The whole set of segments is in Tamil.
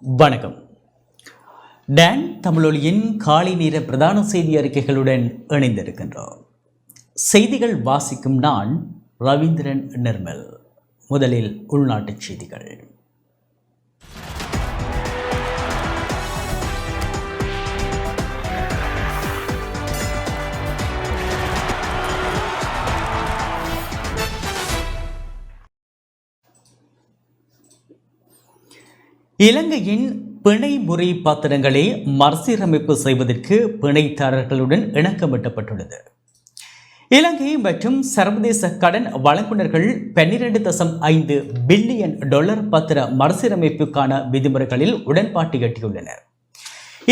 வணக்கம். டான் தமிழொலியின் காலை நேர பிரதான செய்தி அறிக்கைகளுடன் இணைந்திருக்கின்றோம். செய்திகள் வாசிக்கும் நான் ரவீந்திரன் நிர்மல். முதலில் உள்நாட்டுச் செய்திகள். இலங்கையின் பிணை முறை பத்திரங்களை மறுசீரமைப்பு செய்வதற்கு பிணைத்தாரர்களுடன் இணக்கமிட்டப்பட்டுள்ளது. இலங்கை மற்றும் சர்வதேச கடன் வழங்குனர்கள் 12.5 பில்லியன் டாலர் பத்திர மறுசீரமைப்புக்கான விதிமுறைகளில் உடன்பாட்டை எட்டியுள்ளனர்.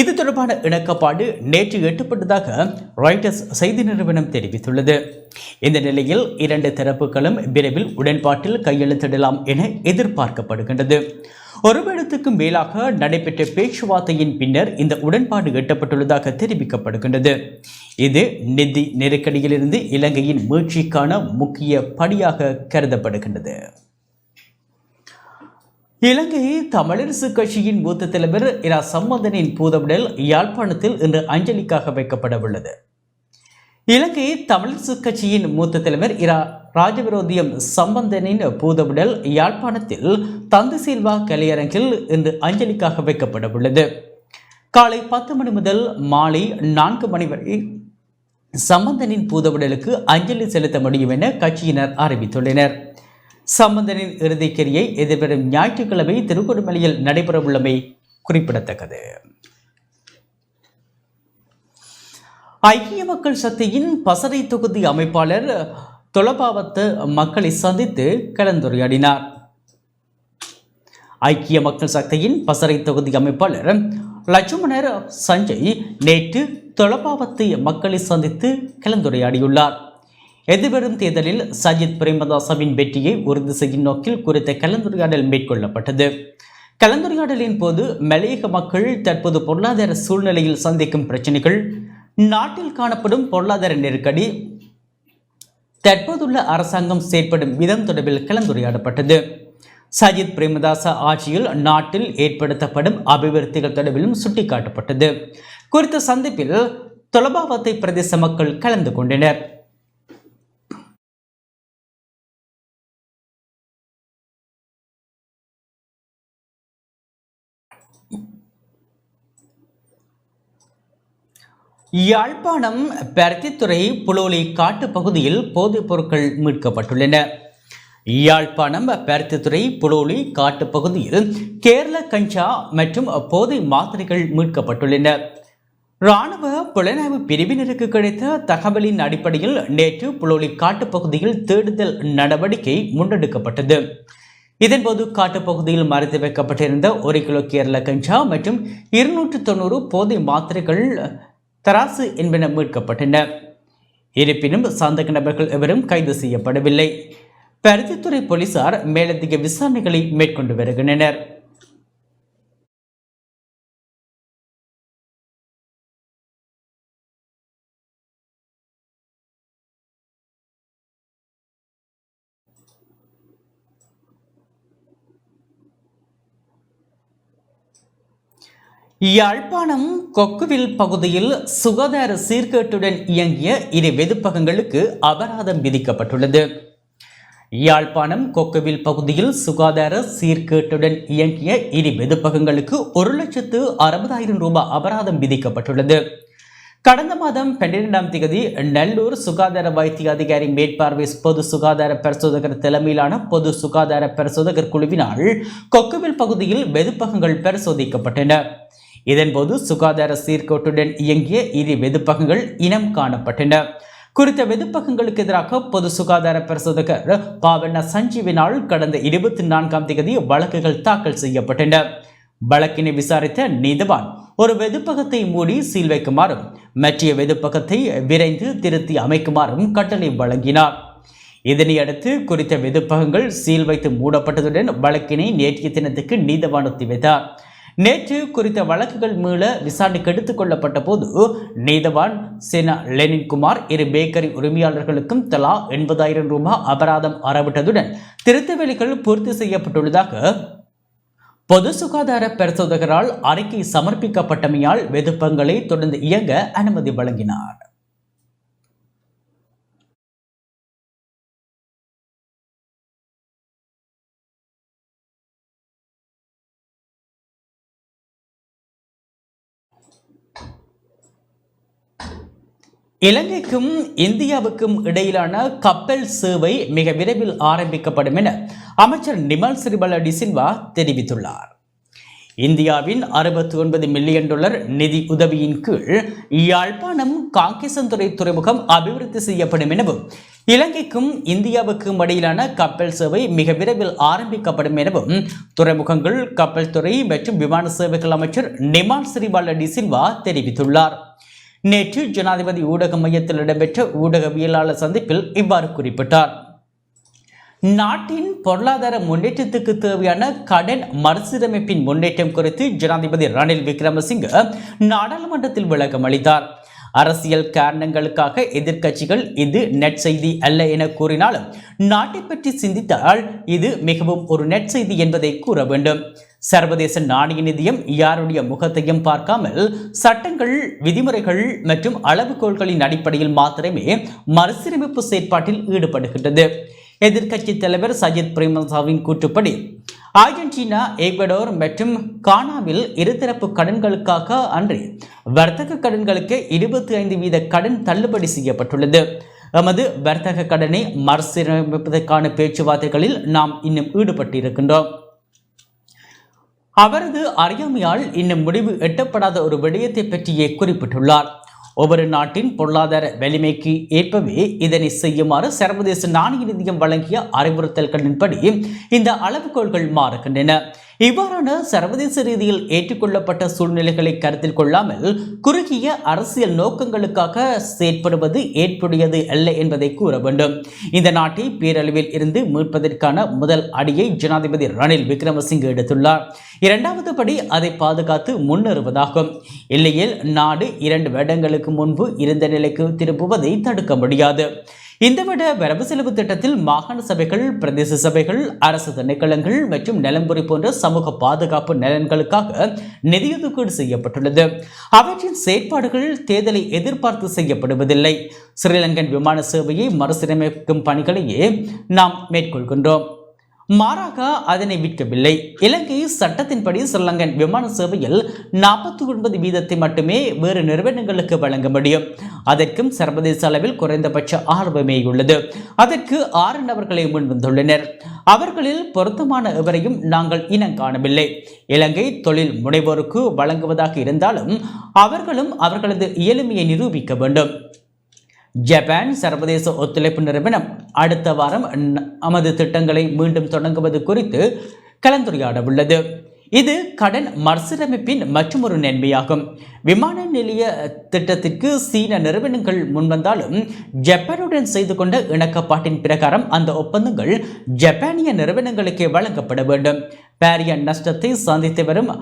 இது தொடர்பான இணக்கப்பாடு நேற்று எட்டப்பட்டதாக ராய்ட்டர்ஸ் செய்தி நிறுவனம் தெரிவித்துள்ளது. இந்த நிலையில் இரண்டு தரப்புகளும் விரைவில் உடன்பாட்டில் கையெழுத்திடலாம் என எதிர்பார்க்கப்படுகின்றது. ஒரு வருடத்துக்கும் மேலாக நடைபெற்ற பேச்சுவார்த்தையின் பின்னர் இந்த உடன்பாடு எட்டப்பட்டுள்ளதாக தெரிவிக்கப்படுகின்றது. இது நிதி நெருக்கடியிலிருந்து இலங்கையின் மீட்சிக்கான முக்கிய படியாக கருதப்படுகின்றது. இலங்கை தமிழரசு கட்சியின் மூத்த தலைவர் இரா சம்பந்தனின் பூதவுடல் யாழ்ப்பாணத்தில் இன்று அஞ்சலிக்காக வைக்கப்பட உள்ளது. இலங்கை தமிழரசு கட்சியின் மூத்த தலைவர் இரா ராஜவிரோதியம் சம்பந்தனின் பூதவுடல் யாழ்ப்பாணத்தில் தந்தை சில்வா கலையரங்கில் இன்று அஞ்சலிக்காக வைக்கப்பட உள்ளது. காலை 10 மணி முதல் மாலை 4 மணி வரை சம்பந்தனின் பூதவுடலுக்கு அஞ்சலி செலுத்த முடியும் என கட்சியினர் அறிவித்துள்ளனர். சம்பந்தனின் இறுதிக்கிரியை எதிர்வரும் ஞாயிற்றுக்கிழமை திருகோணமலையில் நடைபெறவுள்ளமை குறிப்பிடத்தக்கது. ஐக்கிய மக்கள் சக்தியின் பசறை தொகுதி அமைப்பாளர் தொலபாவத்து மக்களை சந்தித்து கலந்துரையாடினார். ஐக்கிய மக்கள் சக்தியின் பசறை தொகுதி அமைப்பாளர் லட்சுமணர் சஞ்சய் நேற்று தொலபாவத்து மக்களை சந்தித்து கலந்துரையாடியுள்ளார். எதிர்வரும் தேர்தலில் சஜித் பிரேமதாசவின் வெற்றியை உறுதி செய்யும் நோக்கில் குறித்த கலந்துரையாடல் மேற்கொள்ளப்பட்டது. கலந்துரையாடலின் போது மலையக மக்கள் தற்போது பொருளாதார சூழ்நிலையில் சந்திக்கும் பிரச்சனைகள், நாட்டில் காணப்படும் பொருளாதார நெருக்கடி, தற்போதுள்ள அரசாங்கம் செயற்படும் விதம் தொடர்பில் கலந்துரையாடப்பட்டது. சஜித் பிரேமதாச ஆட்சியில் நாட்டில் ஏற்படுத்தப்படும் அபிவிருத்திகள் தொடர்பிலும் சுட்டிக்காட்டப்பட்டது. குறித்த சந்திப்பில் தொலபாவத்தை பிரதேச மக்கள் கலந்து கொண்டனர். யாழ்ப்பாணம் பருத்தித்துறை புலோலி காட்டு பகுதியில் போதைப் பொருட்கள் மீட்கப்பட்டுள்ளன. யாழ்ப்பாணம் பருத்தித்துறை புலோலி காட்டு பகுதியில் கேரள கஞ்சா மற்றும் போதை மாத்திரைகள் மீட்கப்பட்டுள்ளன. இராணுவ புலனாய்வு பிரிவினருக்கு கிடைத்த தகவலின் அடிப்படையில் நேற்று புலோலி காட்டு பகுதியில் தேடுதல் நடவடிக்கை முன்னெடுக்கப்பட்டது. இதன்போது காட்டுப்பகுதியில் மறைத்து வைக்கப்பட்டிருந்த 1 கிலோ கேரள கஞ்சா மற்றும் 290 போதை மாத்திரைகள் தராசு என்பன மீட்கப்பட்டன. இருப்பினும் சந்தேக நபர்கள் எவரும் கைது செய்யப்படவில்லை. பருத்தித்துறை போலீசார் மேலதிக விசாரணைகளை மேற்கொண்டு வருகின்றனர். யாழ்ப்பாணம் கொக்குவில் பகுதியில் சுகாதார சீர்கேட்டுடன் இயங்கிய 2 வெதுப்பகங்களுக்கு அபராதம் விதிக்கப்பட்டுள்ளது. யாழ்ப்பாணம் கொக்குவில் பகுதியில் சுகாதார சீர்கேட்டுடன் இயங்கிய 2 வெதுப்பகங்களுக்கு 1,60,000 ரூபாய் அபராதம் விதிக்கப்பட்டுள்ளது. கடந்த மாதம் 12ஆம் தேதி நல்லூர் சுகாதார வைத்திய அதிகாரி மேற்பார்வை பொது சுகாதார பரிசோதகர் தலைமையிலான பொது சுகாதார பரிசோதகர் குழுவினால் கொக்குவில் பகுதியில் வெதுப்பகங்கள் பரிசோதிக்கப்பட்டன. இதன்போது சுகாதார சீர்கேட்டுடன் இயங்கிய 2 வெதுப்பகங்கள் இனம் காணப்பட்டன. குறித்த வெதுப்பகங்களுக்கு எதிராக பொது சுகாதார பரிசோதகர் பாவண்ண சஞ்சீவினால் கடந்த 24ஆம் தேதி வழக்குகள் தாக்கல் செய்யப்பட்டன. வழக்கினை விசாரித்த நீதிவான் ஒரு வெதுப்பகத்தை மூடி சீல் வைக்குமாறும் மற்ற வெதுப்பகத்தை விரைந்து திருத்தி அமைக்குமாறும் கட்டளை வழங்கினார். இதனையடுத்து குறித்த வெதுப்பகங்கள் சீல் வைத்து மூடப்பட்டதுடன் வழக்கினை நேற்றைய தினத்துக்கு நீதிவான் ஒத்திவைத்தார். நேற்று குறித்த வழக்குகள் மீள விசாரணைக்கு எடுத்துக் கொள்ளப்பட்ட போது நீதவான் சேனா லெனின்குமார் 2 பேக்கரி உரிமையாளர்களுக்கும் தலா 80,000 ரூபாய் அபராதம் அறவிட்டதுடன் திருத்த வேலைகள் பூர்த்தி செய்யப்பட்டுள்ளதாக பொது சுகாதார பரிசோதகரால் அறிக்கை சமர்ப்பிக்கப்பட்டமையால் வெதுப்பங்களை தொடர்ந்து இயங்க அனுமதி வழங்கினார். இலங்கைக்கும் இந்தியாவுக்கும் இடையிலான கப்பல் சேவை மிக விரைவில் ஆரம்பிக்கப்படும் என அமைச்சர் நிமல் சிறிபால டி சில்வா தெரிவித்துள்ளார். இந்தியாவின் $69 மில்லியன் நிதி உதவியின் கீழ் யாழ்ப்பாணம் காங்கேசன்துறை துறைமுகம் அபிவிருத்தி செய்யப்படும் எனவும் இலங்கைக்கும் இந்தியாவுக்கும் இடையிலான கப்பல் சேவை மிக விரைவில் ஆரம்பிக்கப்படும் எனவும் துறைமுகங்கள், கப்பல் துறை மற்றும் விமான சேவைகள் அமைச்சர் நிமல் சிறிபால டி சில்வா தெரிவித்துள்ளார். நேற்று ஜனாதிபதி ஊடக மையத்தில் இடம்பெற்ற ஊடகவியலாளர் சந்திப்பில் இவ்வாறு குறிப்பிட்டார். நாட்டின் பொருளாதார முன்னேற்றத்துக்கு தேவையான கடன் மறுசீரமைப்பின் முன்னேற்றம் குறித்து ஜனாதிபதி ரணில் விக்ரமசிங்க நாடாளுமன்றத்தில் விளக்கம் அளித்தார். அரசியல் காரணங்களுக்காக எதிர்க்கட்சிகள் இது நெற்செய்தி அல்ல என கூறினாலும் நாட்டை பற்றி சிந்தித்தால் இது மிகவும் ஒரு நெற்செய்தி என்பதை கூற வேண்டும். சர்வதேச நாணய நிதியம் யாருடைய முகத்தையும் பார்க்காமல் சட்டங்கள், விதிமுறைகள் மற்றும் அளவுகோல்களின் அடிப்படையில் மாத்திரமே மறுசீரமைப்பு செயற்பாட்டில் ஈடுபடுகின்றது. எதிர்க்கட்சி தலைவர் சஜித் பிரேமதாசவின் கூற்றுப்படி அர்ஜென்டினா, ஈக்வடோர் மற்றும் கானாவில் இருதரப்பு கடன்களுக்காக அன்றி வர்த்தக கடன்களுக்கு 25% கடன் தள்ளுபடி செய்யப்பட்டுள்ளது. எமது வர்த்தக கடனை மறுசீரமைப்பதற்கான பேச்சுவார்த்தைகளில் நாம் இன்னும் ஈடுபட்டிருக்கின்றோம். அவரது அறியாமையால் இன்னும் முடிவு எட்டப்படாத ஒரு விடயத்தை பற்றியே குறிப்பிட்டுள்ளார். ஒவ்வொரு நாட்டின் பொருளாதார வலிமைக்கு ஏற்பவே இதனை செய்யுமாறு சர்வதேச நாணய நிதியம் வழங்கிய அறிவுறுத்தல்களின்படி இந்த அளவுகோல்கள் மாறுகின்றன. இவ்வாறான சர்வதேச ரீதியில் ஏற்றுக்கொள்ளப்பட்ட சூழ்நிலைகளை கருத்தில் கொள்ளாமல் குறுகிய அரசியல் நோக்கங்களுக்காக செயற்படுவது ஏற்புடையது அல்ல என்பதை கூற வேண்டும். இந்த நாட்டை பேரழிவில் இருந்து மீட்பதற்கான முதல் அடியை ஜனாதிபதி ரணில் விக்ரமசிங்கே எடுத்துள்ளார். இரண்டாவது படி அதை பாதுகாத்து முன்னேறுவதாகும். இல்லையில் நாடு 2 வருடங்களுக்கு முன்பு இருந்த நிலைக்கு திரும்புவதை தடுக்க முடியாது. இந்த விட வரவு செலவு திட்டத்தில் மாகாண சபைகள், பிரதேச சபைகள், அரசு திணைக்களங்கள் மற்றும் நலம்புரி போன்ற சமூக பாதுகாப்பு நலன்களுக்காக நிதி ஒதுக்கீடு செய்யப்பட்டுள்ளது. அவற்றின் செயற்பாடுகள் தேர்தலை எதிர்பார்த்து செய்யப்படுவதில்லை. ஸ்ரீலங்கன் விமான சேவையை மறுசீரமைக்கும் பணிகளையே நாம் மேற்கொள்கின்றோம். மாறாக அதனை விற்கவில்லை. இலங்கை சட்டத்தின்படி ஸ்ரீலங்கன் விமான சேவையில் 49% மட்டுமே வேறு நிறுவனங்களுக்கு வழங்க முடியும். அதற்கும் சர்வதேச அளவில் குறைந்தபட்ச ஆர்வமே உள்ளது. அதற்கு 6 நபர்களை முன்வந்துள்ளனர். அவர்களில் பொருத்தமான எவரையும் நாங்கள் இனம் காணவில்லை. இலங்கை தொழில் முனைவோருக்கு வழங்குவதாக இருந்தாலும் அவர்களும் அவர்களது இயலுமையை நிரூபிக்க வேண்டும். ஜப்பான் சர்வதேச ஒத்துழைப்பு நிறுவனம் அடுத்த வாரம் நமது திட்டங்களை மீண்டும் தொடங்குவது குறித்து கலந்துரையாட உள்ளது. இது கடன் மறுசீரமைப்பின் மற்றொரு நன்மையாகும். விமான நிலைய திட்டத்திற்கு சீன நிறுவனங்கள் முன்வந்தாலும் ஜப்பானுடன் செய்து கொண்ட இணக்கப்பாட்டின் பிரகாரம் அந்த ஒப்பந்தங்கள் ஜப்பானிய நிறுவனங்களுக்கே வழங்கப்பட வேண்டும். பாரிய நஷ்டத்தை சந்தித்து வரும்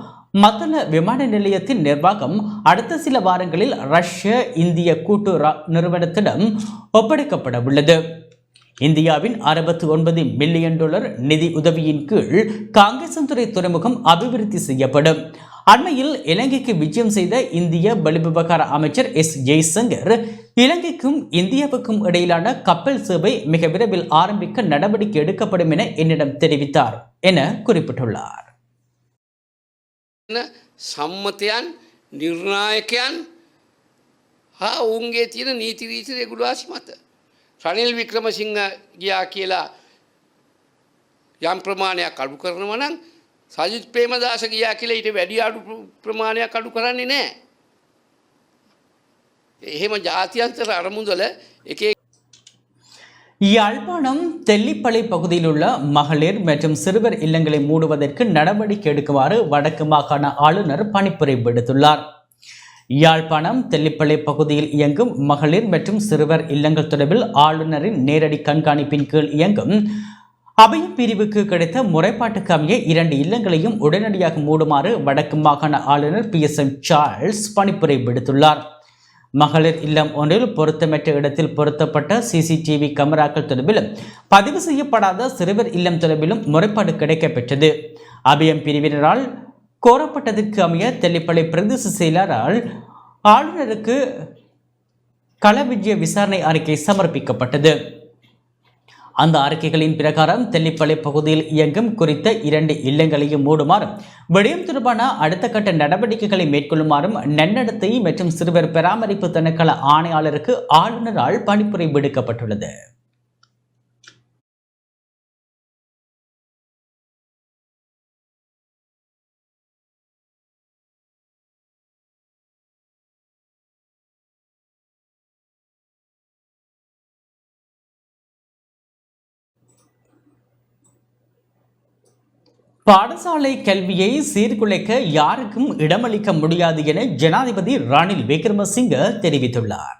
மத்தள விமான நிலையத்தின் நிர்வாகம் அடுத்த சில வாரங்களில் ரஷ்ய இந்திய கூட்டு நிறுவனத்திடம் ஒப்படைக்கப்பட உள்ளது. இந்தியாவின் $69 மில்லியன் நிதி உதவியின் கீழ் காங்கேசன்துறை துறைமுகம் அபிவிருத்தி செய்யப்படும். அண்மையில் இலங்கைக்கு விஜயம் செய்த இந்திய வெளிவிவகார அமைச்சர் எஸ் ஜெய்சங்கர் இலங்கைக்கும் இந்தியாவுக்கும் இடையிலான கப்பல் சேவை மிக விரைவில் ஆரம்பிக்க நடவடிக்கை எடுக்கப்படும் என என்னிடம் தெரிவித்தார் என குறிப்பிட்டுள்ளார். සම්මතයන් නිර්ණායකයන් හා ඔවුන්ගේ තියෙන නීති රීති රෙගුලාසි මත රනිල් වික්‍රමසිංහ ගියා කියලා යම් ප්‍රමාණයක් අඩු කරනවා නම් සජිත් ප්‍රේමදාස ගියා කියලා ඊට වැඩි අඩු ප්‍රමාණයක් අඩු කරන්නේ නැහැ. එහෙම ජාත්‍යන්තර අරමුදල එක யாழ்ப்பாணம் தெல்லிப்பளை பகுதியில் உள்ள மகளிர் மற்றும் சிறுவர் இல்லங்களை மூடுவதற்கு நடவடிக்கை எடுக்குமாறு வடக்கு மாகாண ஆளுநர் பணிப்புரை விடுத்துள்ளார். யாழ்ப்பாணம் தெல்லிப்பளை பகுதியில் இயங்கும் மகளிர் மற்றும் சிறுவர் இல்லங்கள் தொடர்பில் ஆளுநரின் நேரடி கண்காணிப்பின் கீழ் இயங்கும் அபயம் பிரிவுக்கு கிடைத்த முறைப்பாட்டுக்கு அமைய 2 இல்லங்களையும் உடனடியாக மூடுமாறு வடக்கு மாகாண ஆளுநர் PSM சார்ல்ஸ் பணிப்புரை விடுத்துள்ளார். மகளிர் இல்லம் ஒன்றில் பொருத்தமற்ற இடத்தில் பொருத்தப்பட்ட CCTV கேமராக்கள் தொடர்பிலும் பதிவு செய்யப்படாத சிறுவர் இல்லம் தொடர்பிலும் முறைப்பாடு கிடைக்கப்பெற்றது. அபியம் பிரிவினரால் கோரப்பட்டதற்கு அமைய தெல்லிப்பளை பிரதேச செயலரால் ஆளுநருக்கு களவிஜய விசாரணை அறிக்கை சமர்ப்பிக்கப்பட்டது. அந்த அறிக்கைகளின் பிரகாரம் தெல்லிப்பளை பகுதியில் இயங்கும் குறித்த 2 இல்லங்களையும் மூடுமாறும் விடயம் தொடர்பான அடுத்த கட்ட நடவடிக்கைகளை மேற்கொள்ளுமாறும் நன்னடத்தை மற்றும் சிறுவர் பராமரிப்பு திணைக்கள ஆணையாளருக்கு ஆளுநரால் பணிப்புரை விடுக்கப்பட்டுள்ளது. பாடசாலை கல்வியை சீர்குலைக்க யாருக்கும் இடமளிக்க முடியாது என ஜனாதிபதி ரணில் விக்ரமசிங்க தெரிவித்துள்ளார்.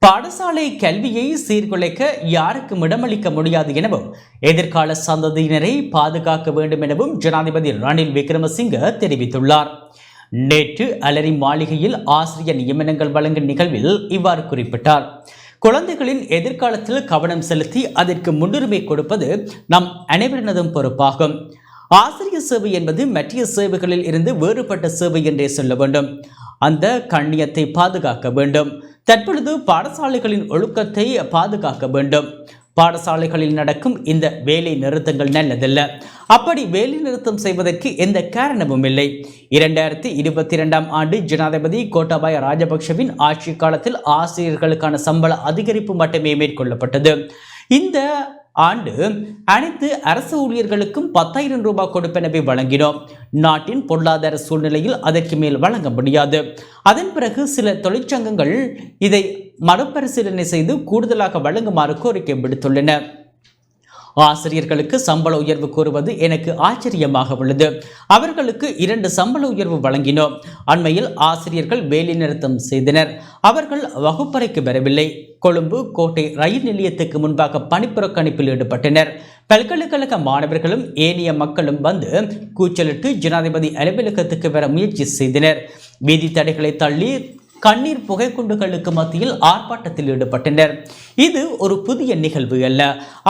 பாடசாலை கல்வியை சீர்குலைக்க யாருக்கும் இடமளிக்க முடியாது எனவும் எதிர்கால சந்ததியினரை பாதுகாக்க வேண்டும் எனவும் ஜனாதிபதி ரணில் விக்ரமசிங்க தெரிவித்துள்ளார். நேற்று அலரி மாளிகையில் ஆசிரியர் நியமனங்கள் வழங்கும் நிகழ்வில் இவ்வாறு குறிப்பிட்டார். குழந்தைகளின் எதிர்காலத்தில் கவனம் செலுத்தி அதற்கு முன்னுரிமை கொடுப்பது நம் அனைவரினதும் பொறுப்பாகும். ஆசிரியர் சேவை என்பது மற்ற சேவைகளில் இருந்து வேறுபட்ட சேவை என்றே சொல்ல வேண்டும். அந்த கண்ணியத்தை பாதுகாக்க வேண்டும். தற்பொழுது பாடசாலைகளின் ஒழுக்கத்தை பாதுகாக்க வேண்டும். பாடசாலைகளில் நடக்கும் இந்த வேலை நிறுத்தங்கள் நல்லதல்ல. அப்படி வேலை நிறுத்தம் செய்வதற்கு எந்த காரணமும் இல்லை. 2022ஆம் ஆண்டு ஜனாதிபதி கோட்டாபாய ராஜபக்ஷவின் ஆட்சி காலத்தில் ஆசிரியர்களுக்கான சம்பள அதிகரிப்பு மட்டுமே மேற்கொள்ளப்பட்டது. இந்த ஆண்டு அனைத்து அரசு ஊழியர்களுக்கும் 10,000 ரூபாய் கொடுப்பெனவே வழங்கினோம். நாட்டின் பொருளாதார சூழ்நிலையில் அதற்கு மேல் வழங்க முடியாது. அதன் பிறகு சில தொழிற்சங்கங்கள் இதை மறுபரிசீலனை செய்து கூடுதலாக வழங்குமாறு கோரிக்கை விடுத்துள்ளன. ஆசிரியர்களுக்கு சம்பள உயர்வு கோருவது எனக்கு ஆச்சரியமாக உள்ளது. அவர்களுக்கு 2 சம்பள உயர்வு வழங்கினோம். அண்மையில் ஆசிரியர்கள் வேலை நிறுத்தம் செய்தனர். அவர்கள் வகுப்பறைக்கு வரவில்லை. கொழும்பு கோட்டை ரயில் நிலையத்துக்கு முன்பாக பணிப்புறக்கணிப்பில் ஈடுபட்டனர். பல்கலைக்கழக மாணவர்களும் ஏனைய மக்களும் வந்து கூச்சலிட்டு ஜனாதிபதி அலுவலகத்துக்கு வர முயற்சி செய்தனர். வீதி தடைகளை தள்ளி கண்ணீர் புகைக்குண்டுகளுக்கு மத்தியில் ஆர்ப்பாட்டத்தில் ஈடுபட்டனர். இது ஒரு புதிய நிகழ்வு அல்ல.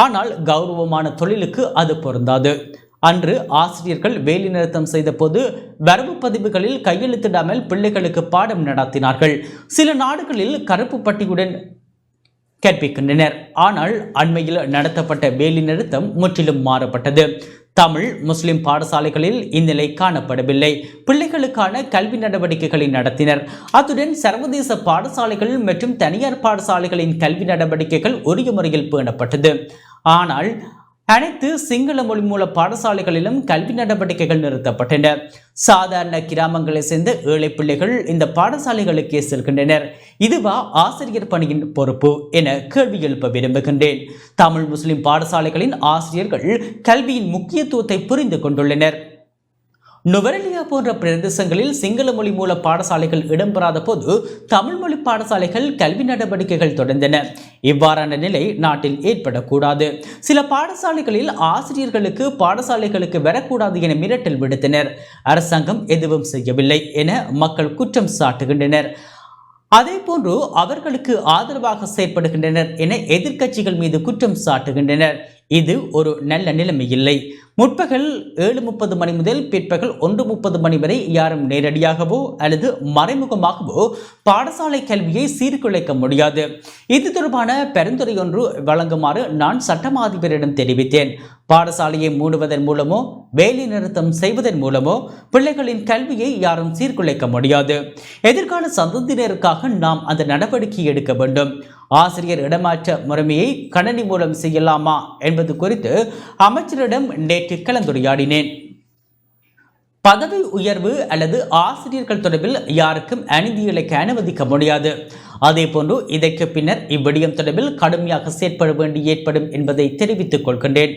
ஆனால் கௌரவமான தொழிலுக்கு அது பொருந்தாது. அன்று ஆசிரியர்கள் வேலை நிறுத்தம் செய்த போது வரவு பதிவுகளில் கையெழுத்திடாமல் பிள்ளைகளுக்கு பாடம் நடத்தினார்கள். சில நாடுகளில் கருப்பு பட்டியுடன் கற்பிக்கின்றனர். ஆனால் அண்மையில் நடத்தப்பட்ட வேலை நிறுத்தம் முற்றிலும் மாறப்பட்டது. தமிழ் முஸ்லிம் பாடசாலைகளில் இந்நிலை காணப்படவில்லை. பிள்ளைகளுக்கான கல்வி நடவடிக்கைகளை நடத்தினர். அத்துடன் சர்வதேச பாடசாலைகள் மற்றும் தனியார் பாடசாலைகளின் கல்வி நடவடிக்கைகள் உரிய முறையில் பேணப்பட்டது. ஆனால் அனைத்து சிங்கள மொழி மூல பாடசாலைகளிலும் கல்வி நடவடிக்கைகள் நிறுத்தப்பட்டன. சாதாரண கிராமங்களை சேர்ந்த ஏழை பிள்ளைகள் இந்த பாடசாலைகளுக்கே செல்கின்றனர். இதுவா ஆசிரியர் பணியின் பொறுப்பு என கேள்வி எழுப்ப விரும்புகின்றேன். தமிழ் முஸ்லிம் பாடசாலைகளின் ஆசிரியர்கள் கல்வியின் முக்கியத்துவத்தை புரிந்து கொண்டுள்ளனர். நுவரெலியா போன்ற பிரதேசங்களில் சிங்கள மொழி மூல பாடசாலைகள் இடம்பெறாத போது தமிழ் மொழி பாடசாலைகள் கல்வி நடவடிக்கைகள் தொடர்ந்தன. இவ்வாறான நிலை நாட்டில் ஏற்படக்கூடாது. சில பாடசாலைகளில் ஆசிரியர்களுக்கு பாடசாலைகளுக்கு வரக்கூடாது என மிரட்டல் விடுத்தனர். அரசாங்கம் எதுவும் செய்யவில்லை என மக்கள் குற்றம் சாட்டுகின்றனர். அதே போன்று அவர்களுக்கு ஆதரவாக செயற்படுகின்றனர் என எதிர்க்கட்சிகள் மீது குற்றம் சாட்டுகின்றனர். இது ஒரு நல்ல நிலைமை இல்லை. முற்பகல் 7:30 மணி முதல் பிற்பகல் 1:30 மணி வரை யாரும் நேரடியாகவோ அல்லது மறைமுகமாகவோ பாடசாலை கல்வியை சீர்குலைக்க முடியாது. இது தொடர்பான பரிந்துரை ஒன்று வழங்குமாறு நான் சட்டமா அதிபரிடம் தெரிவித்தேன். பாடசாலையை மூடுவதன் மூலமோ வேலை நிறுத்தம் செய்வதன் மூலமோ பிள்ளைகளின் கல்வியை யாரும் சீர்குலைக்க முடியாது. எதிர்கால சந்ததியினருக்காக நாம் அந்த நடவடிக்கை எடுக்க வேண்டும். ஆசிரியர் இடமாற்ற முறைமையை கணனி மூலம் செய்யலாமா என்பது குறித்து அமைச்சரிடம் நேற்று கலந்துரையாடினேன். பதவி உயர்வு அல்லது ஆசிரியர்கள் தொடர்பில் யாருக்கும் அநீதி இழைக்க அனுமதிக்க முடியாது. அதே போன்று இதற்கு பின்னர் இவ்விடயம் தொடர்பில் கடுமையாக செயற்பட வேண்டி ஏற்படும் என்பதை தெரிவித்துக் கொள்கின்றேன்.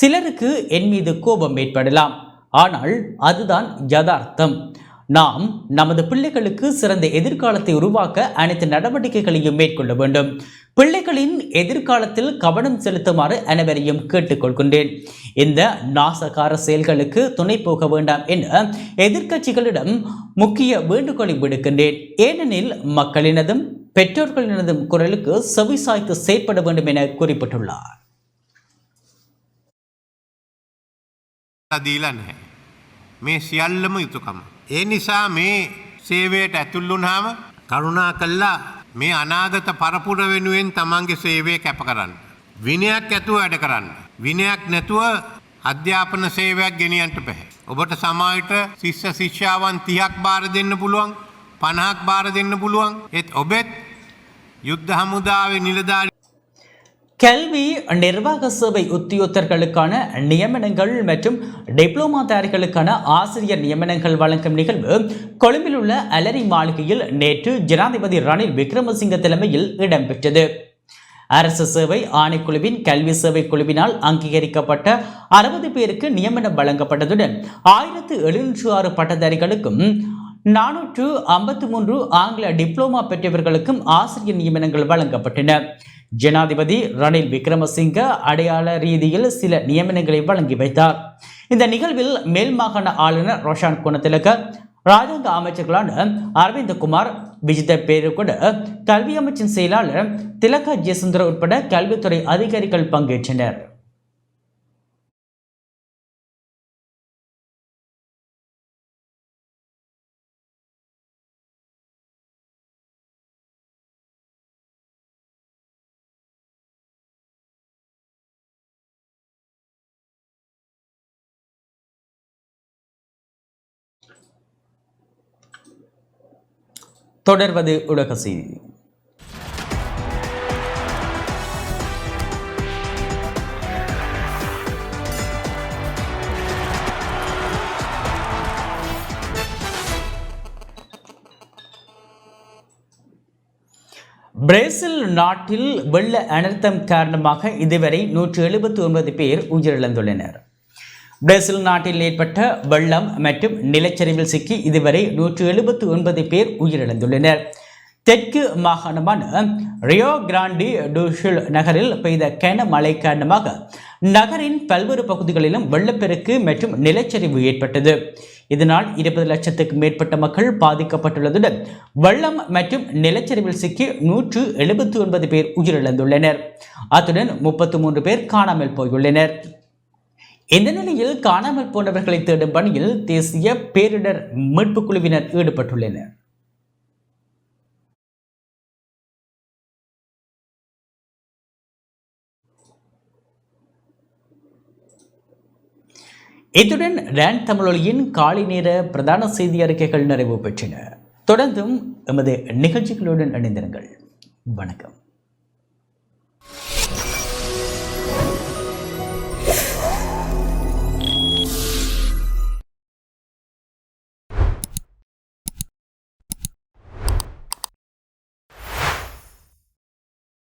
சிலருக்கு என் மீது கோபம் ஏற்படலாம். ஆனால் அதுதான் யதார்த்தம். நாம் நமது பிள்ளைகளுக்கு சிறந்த எதிர்காலத்தை உருவாக்க அனைத்து நடவடிக்கைகளையும் மேற்கொள்ள வேண்டும். பிள்ளைகளின் எதிர்காலத்தில் கவனம் செலுத்துமாறு அனைவரையும் கேட்டுக்கொள்கின்றேன். இந்த நாசகார செயல்களுக்கு துணை போக வேண்டாம் என எதிர்க்கட்சிகளிடம் முக்கிய வேண்டுகோளை விடுக்கின்றேன். ஏனெனில் மக்களினதும் பெற்றோர்களினதும் குரலுக்கு செவிசாய்த்து செயற்பட வேண்டும் என குறிப்பிட்டுள்ளார். දීලා නැහැ. මේ සියල්ලම යුතුයකම. ඒ නිසා මේ සේවයට ඇතුල් වුණාම කරුණා කළා මේ අනාගත පරපුර වෙනුවෙන් තමන්ගේ සේවය කැප කරන්න. විනයක් ඇතුව වැඩ කරන්න. විනයක් නැතුව අධ්‍යාපන සේවයක් ගෙනියන්න බෑ. ඔබට සමාජයට ශිෂ්‍ය ශිෂ්‍යාවන් 30ක් බාර දෙන්න පුළුවන්, 50ක් බාර දෙන්න පුළුවන්. ඒත් ඔබෙත් යුද්ධ හමුදාවේ නිලධාරි கல்வி நிர்வாக சேவை உத்தியோகத்தர்களுக்கான நியமனங்கள் மற்றும் டிப்ளோமாதாரிகளுக்கான ஆசிரியர் நியமனங்கள் வழங்கும் நிகழ்வு கொழும்பில் உள்ள அலரி மாளிகையில் நேற்று ஜனாதிபதி ரணில் விக்ரமசிங்க தலைமையில் இடம்பெற்றது. அரசு சேவை ஆணைக்குழுவின் கல்வி சேவை குழுவினால் அங்கீகரிக்கப்பட்ட 60 பேருக்கு நியமனம் வழங்கப்பட்டதுடன் 1706 பட்டதாரிகளுக்கும் 453 ஆங்கில டிப்ளோமா பெற்றவர்களுக்கும் ஆசிரியர் நியமனங்கள் வழங்கப்பட்டன. ஜனாதிபதி ரணில் விக்ரமசிங்க அடையாள ரீதியில் சில நியமனங்களை வழங்கி வைத்தார். இந்த நிகழ்வில் மேல் மாகாண ஆளுநர் ரோஷான் குணத்திலக, ராஜாங்க அமைச்சர்களான அரவிந்த் குமார், விஜித பேருகொட, கல்வி அமைச்சின் செயலாளர் திலகா ஜெயசுந்தர உட்பட கல்வித்துறை அதிகாரிகள் பங்கேற்றனர். தொடர்வது உலக செய்தி. பிரேசில் நாட்டில் வெள்ள அனர்த்தம் காரணமாக இதுவரை 179 பேர் உயிரிழந்துள்ளனர். பிரேசில் நாட்டில் ஏற்பட்ட வெள்ளம் மற்றும் நிலச்சரிவில் சிக்கி இதுவரை 179 பேர் உயிரிழந்துள்ளனர். தெற்கு மாகாணமான ரியோ கிராண்டி டு சுல் நகரில் பெய்த கனமழை காரணமாக நகரின் பல்வேறு பகுதிகளிலும் வெள்ளப்பெருக்கு மற்றும் நிலச்சரிவு ஏற்பட்டது. இதனால் 20 லட்சத்துக்கும் மேற்பட்ட மக்கள் பாதிக்கப்பட்டுள்ளதுடன் வெள்ளம் மற்றும் நிலச்சரிவில் சிக்கி 179 பேர் உயிரிழந்துள்ளனர். அத்துடன் 33 பேர் காணாமல் போயுள்ளனர். இந்த நிலையில் காணாமல் போனவர்களை தேடும் பணியில் தேசிய பேரிடர் மீட்புக் குழுவினர் ஈடுபட்டுள்ளனர். இத்துடன் ரேன் தமிழொலியின் காலை நேர பிரதான செய்தி அறிக்கைகள் நிறைவு பெற்றன. தொடர்ந்தும் எமது நிகழ்ச்சிகளுடன் இணைந்திருங்கள். வணக்கம்.